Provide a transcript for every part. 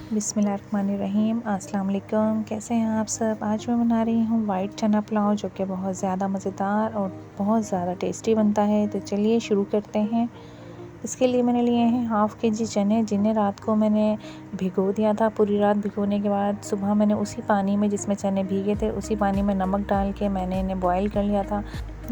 बिस्मिल्लाहिर्रहमानिर्रहीम। अस्सलाम वालेकुम। कैसे हैं आप सब। आज मैं बना रही हूँ वाइट चना पुलाव, जो कि बहुत ज़्यादा मज़ेदार और बहुत ज़्यादा टेस्टी बनता है। तो चलिए शुरू करते हैं। इसके लिए मैंने लिए हैं हाफ़ केजी चने, जिन्हें रात को मैंने भिगो दिया था। पूरी रात भिगोने के बाद सुबह मैंने उसी पानी में, जिसमें चने भीगे थे, उसी पानी में नमक डाल के मैंने इन्हें बॉईल कर लिया था।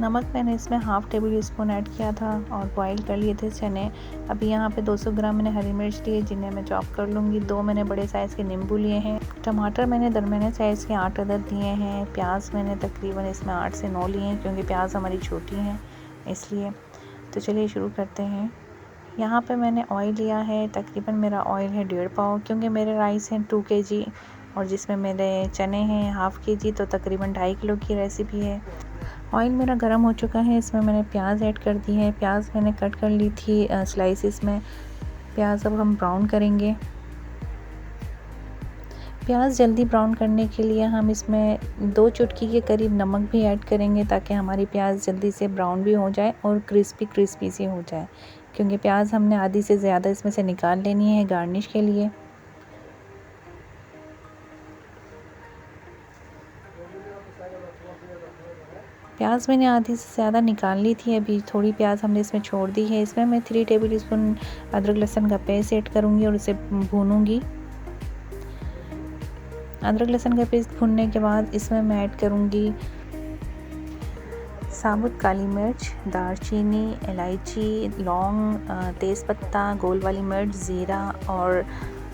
नमक मैंने इसमें हाफ़ टेबल स्पून ऐड किया था और बॉईल कर लिए थे चने। अभी यहाँ पे 200 ग्राम मैंने हरी मिर्च लिए, जिन्हें मैं चॉप कर लूँगी। 2 मैंने बड़े साइज़ के नींबू लिए हैं। टमाटर मैंने दरमियाने साइज़ के 8 अदद लिए हैं। प्याज मैंने तकरीबन इसमें 8 से 9 लिए हैं, क्योंकि प्याज हमारी छोटी हैं इसलिए। तो चलिए शुरू करते हैं। यहाँ पे मैंने ऑयल लिया है, तकरीबन मेरा ऑयल है 1.5 पाव, क्योंकि मेरे राइस हैं 2 केजी और जिसमें मेरे चने हैं हाफ़ केजी, तो तकरीबन 2.5 किलो की रेसिपी है। ऑयल मेरा गर्म हो चुका है, इसमें मैंने प्याज ऐड कर दी है। प्याज मैंने कट कर ली थी स्लाइसिस में। प्याज अब हम ब्राउन करेंगे। प्याज जल्दी ब्राउन करने के लिए हम इसमें 2 चुटकी के करीब नमक भी ऐड करेंगे, ताकि हमारी प्याज जल्दी से ब्राउन भी हो जाए और क्रिस्पी सी हो जाए, क्योंकि प्याज हमने आधी से ज़्यादा इसमें से निकाल लेनी है गार्निश के लिए। प्याज मैंने आधी से ज़्यादा निकाल ली थी, अभी थोड़ी प्याज हमने इसमें छोड़ दी है। इसमें मैं 3 टेबल स्पून अदरक लहसुन का पेस्ट ऐड करूँगी और उसे भूनूँगी। अदरक लहसुन का पेस्ट भूनने के बाद इसमें मैं ऐड करूँगी साबुत काली मिर्च, दालचीनी, इलायची, लौंग, तेज़पत्ता, गोल वाली मिर्च, ज़ीरा और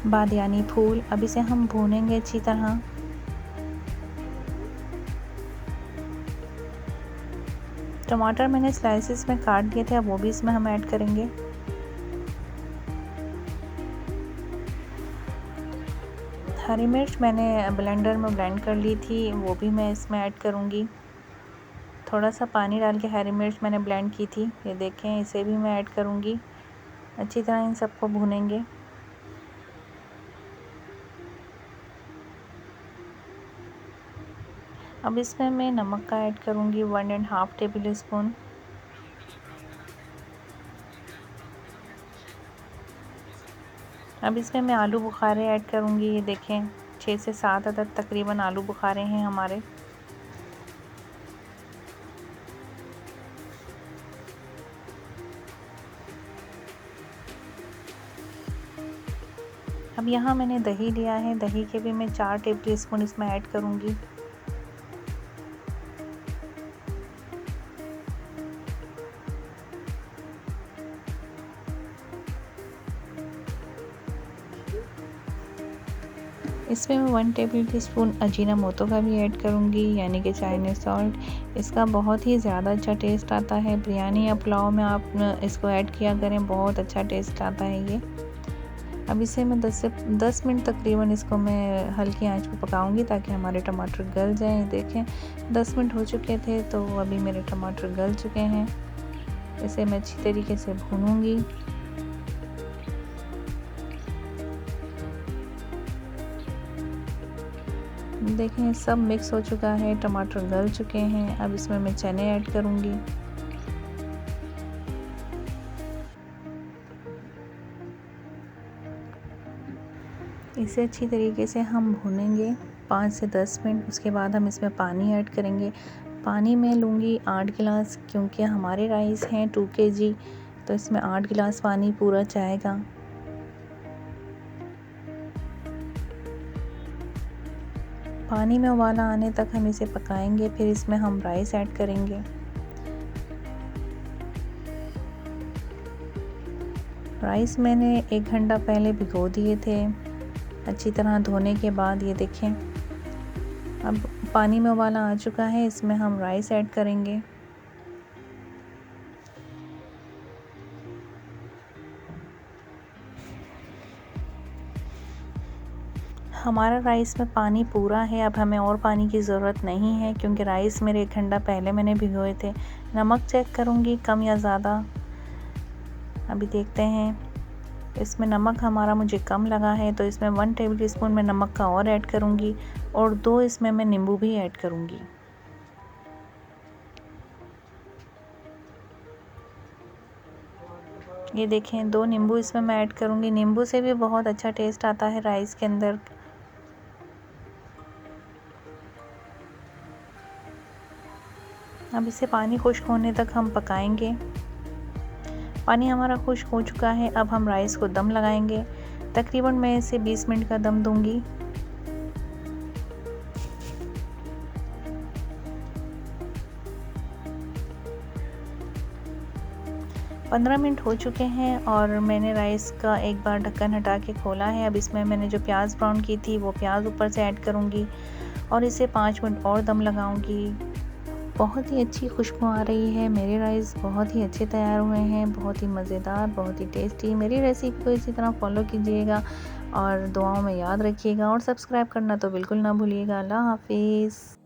बादियानी फूल। अब इसे हम भूनेंगे अच्छी तरह। टमाटर मैंने स्लाइसिस में काट दिए थे, अब वो भी इसमें हम ऐड करेंगे। हरी मिर्च मैंने ब्लेंडर में ब्लेंड कर ली थी, वो भी मैं इसमें ऐड करूँगी। थोड़ा सा पानी डाल के हरी मिर्च मैंने ब्लेंड की थी, ये देखें, इसे भी मैं ऐड करूँगी। अच्छी तरह इन सबको भूनेंगे। अब इसमें मैं नमक का ऐड करूँगी 1.5 टेबल स्पून। अब इसमें मैं आलू बुखारे ऐड करूँगी। ये देखें, 6 से 7 अदद तकरीबन आलू बुखारे हैं हमारे। अब यहाँ मैंने दही लिया है, दही के भी मैं 4 टेबल स्पून इसमें ऐड करूँगी। इसमें मैं 1 टेबल स्पून अजीना मोतो का भी ऐड करूँगी, यानी कि चाइनीज़ सॉल्ट। इसका बहुत ही ज़्यादा अच्छा टेस्ट आता है। बिरयानी या पुलाव में आप इसको ऐड किया करें, बहुत अच्छा टेस्ट आता है ये। अब इसे मैं 10 मिनट तकरीबन इसको मैं हल्की आंच पे पकाऊंगी, ताकि हमारे टमाटर गल जाएं। देखें, 10 मिनट हो चुके थे, तो अभी मेरे टमाटर गल चुके हैं। इसे मैं अच्छी तरीके से भूनूंगी। देखें, सब मिक्स हो चुका है, टमाटर गल चुके हैं। अब इसमें मैं चने ऐड करूंगी। इसे अच्छी तरीके से हम भूनेंगे 5 से 10 मिनट। उसके बाद हम इसमें पानी ऐड करेंगे। पानी मैं लूँगी 8 गिलास, क्योंकि हमारे राइस हैं 2 केजी, तो इसमें 8 गिलास पानी पूरा जाएगा। पानी में उबाला आने तक हम इसे पकाएंगे, फिर इसमें हम राइस ऐड करेंगे। राइस मैंने 1 घंटा पहले भिगो दिए थे अच्छी तरह धोने के बाद। ये देखें, अब पानी में उबाला आ चुका है, इसमें हम राइस ऐड करेंगे। हमारा राइस में पानी पूरा है, अब हमें और पानी की ज़रूरत नहीं है, क्योंकि राइस मेरे 1 घंटा पहले मैंने भिगोए थे। नमक चेक करूँगी कम या ज़्यादा। अभी देखते हैं, इसमें नमक हमारा मुझे कम लगा है, तो इसमें 1 टेबल स्पून मैं नमक का और ऐड करूँगी और 2 इसमें मैं नींबू भी ऐड करूँगी। ये देखें 2 नींबू इसमें मैं ऐड करूँगी। नींबू से भी बहुत अच्छा टेस्ट आता है राइस के अंदर। अब इसे पानी खुश्क होने तक हम पकाएंगे। पानी हमारा खुश्क हो चुका है। अब हम राइस को दम लगाएंगे। तकरीबन मैं इसे 20 मिनट का दम दूंगी। पंद्रह मिनट हो चुके हैं और मैंने राइस का एक बार ढक्कन हटा के खोला है। अब इसमें मैंने जो प्याज ब्राउन की थी वो प्याज ऊपर से ऐड करूँगी और इसे 5 मिनट और दम लगाऊंगी। बहुत ही अच्छी खुशबू आ रही है। मेरे राइस बहुत ही अच्छे तैयार हुए हैं, बहुत ही मज़ेदार, बहुत ही टेस्टी। मेरी रेसिपी को इसी तरह फॉलो कीजिएगा और दुआओं में याद रखिएगा और सब्सक्राइब करना तो बिल्कुल ना भूलिएगा। अल्लाह हाफिज़।